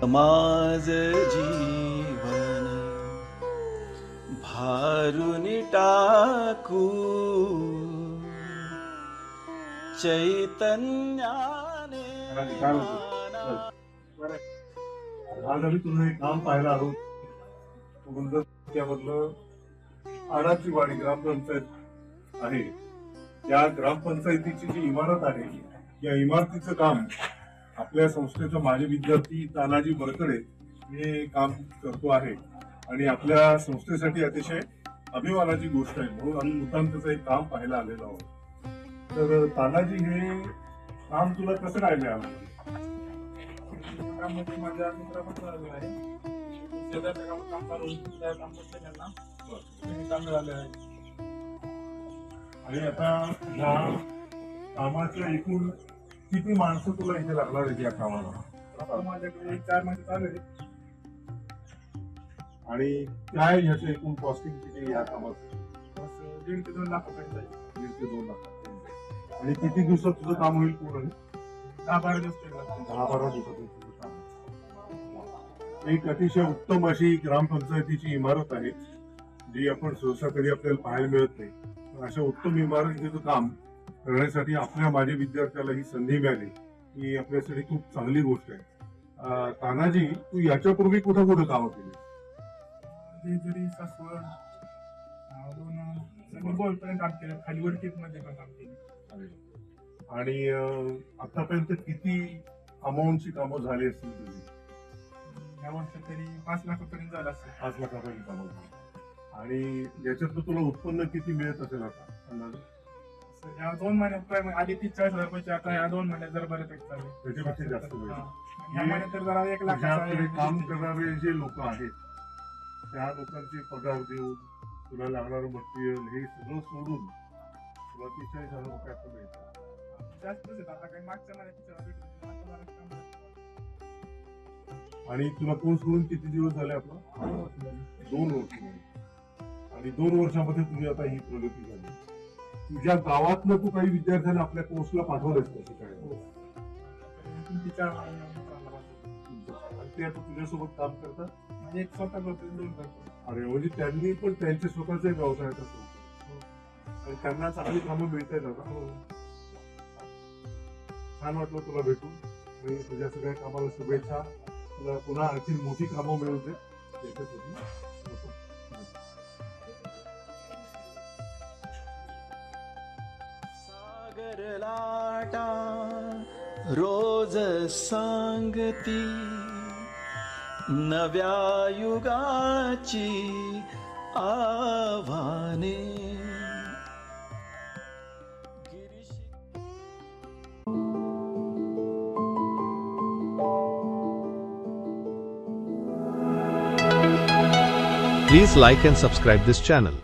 माझ जीवन भारून टाकू चैतन्याने आज आम्ही तुझं एक काम पाहायला आहोत. त्यामधलं आडाची वाडी ग्रामपंचायत आहे. त्या ग्रामपंचायतीची जी इमारत आहे, या इमारतीचं काम आपल्या संस्थेचा माजी विद्यार्थी तानाजी बरकडे हे काम करतो आहे आणि आपल्या संस्थेसाठी अतिशय अभिमानाची गोष्ट आहे. म्हणून आम्ही मुद्दाम त्याचं एक काम पाहायला आलेलो आहोत. तर तानाजी, हे काम तुला कसं काय मिळालं? माझ्या मित्राबद्दल आलेलं आहे. शेजारच्या कामात काम चालू होतं, त्या काम करते त्यांना काम मिळालं आहे. आणि आता या कामाच्या एकूण किती माणसं तुला इथे लागणार आहेत या कामाला? आता माझ्याकडे 4 महिने चालू आहे. आणि काय ह्याचं एकूण कॉस्टिंग किती या कामाचं? 1.5 ते 2 लाखापर्यंत आहे. 1.5 ते 2 लाख. आणि किती दिवसात तुझं काम होईल पूर्ण? 10-12 दिवस तरी लागतील. 10-12 दिवसात तुझं काम. एक अतिशय उत्तम अशी ग्रामपंचायतीची इमारत आहे, जी आपण सहसा कधी आपल्याला पाहायला मिळत नाही. पण अशा उत्तम इमारतीचं काम करण्यासाठी आपल्या माजी विद्यार्थ्याला ही संधी मिळाली ही आपल्यासाठी खूप चांगली गोष्ट आहे. तानाजी, तू याच्यापूर्वी कुठं कुठं कामं केली? जरी सासवड 2 बोलपर्यंत काम केलं. खाली वरतीत मध्ये पण काम केलं. आणि आतापर्यंत किती अमाऊंटची कामं झाली असतील तुझी? या वर्षात तरी 5 लाखापर्यंत झालं असेल. 5 लाखापर्यंत कामं झाली. आणि याच्यातलं तुला उत्पन्न किती मिळत असेल आता अंदाजे? या 2 महिन्यात काय आधी 30-40 हजार रुपये, आता या 2 महिन्यात जरा बऱ्यापैकी चालू आहे. त्याच्यापेक्षा जास्त मिळेल. या महिन्यात तर जरा 1 लाख तुझ्याकडे काम करणारे जे लोक आहेत त्या लोकांचे पगार देऊन तुला लागणारं मटेरियल हे सगळं सोडून तुला 40,000 रुपये आता मिळतात. जास्तच आहेत. आता काही मागच्या महिन्यात आणि तुला कोर्स करून किती दिवस झाले आपला? 2 वर्ष. आणि 2 वर्षामध्ये तुझी आता ही प्रगती झाली. तुझ्या गावातनं तू काही विद्यार्थ्यांना आपल्या कोर्सला पाठवलंस कसं काय? आणि ते आता तुझ्यासोबत काम करतात? एक स्वतः करतो, 2 करतो. अरे, म्हणजे त्यांनी पण त्यांचे स्वतःचे व्यवसाय सुरू आणि त्यांना चांगली कामं मिळत आहेत आता. छान वाटलं तुला भेटून आणि तुझ्या सगळ्या कामाला शुभेच्छा. तुला पुन्हा आणखी मोठी कामं मिळू दे याच्यासाठी. सागर लाटा रोज सांगती नव्या युगाची आव्हाने. Please like and subscribe this channel.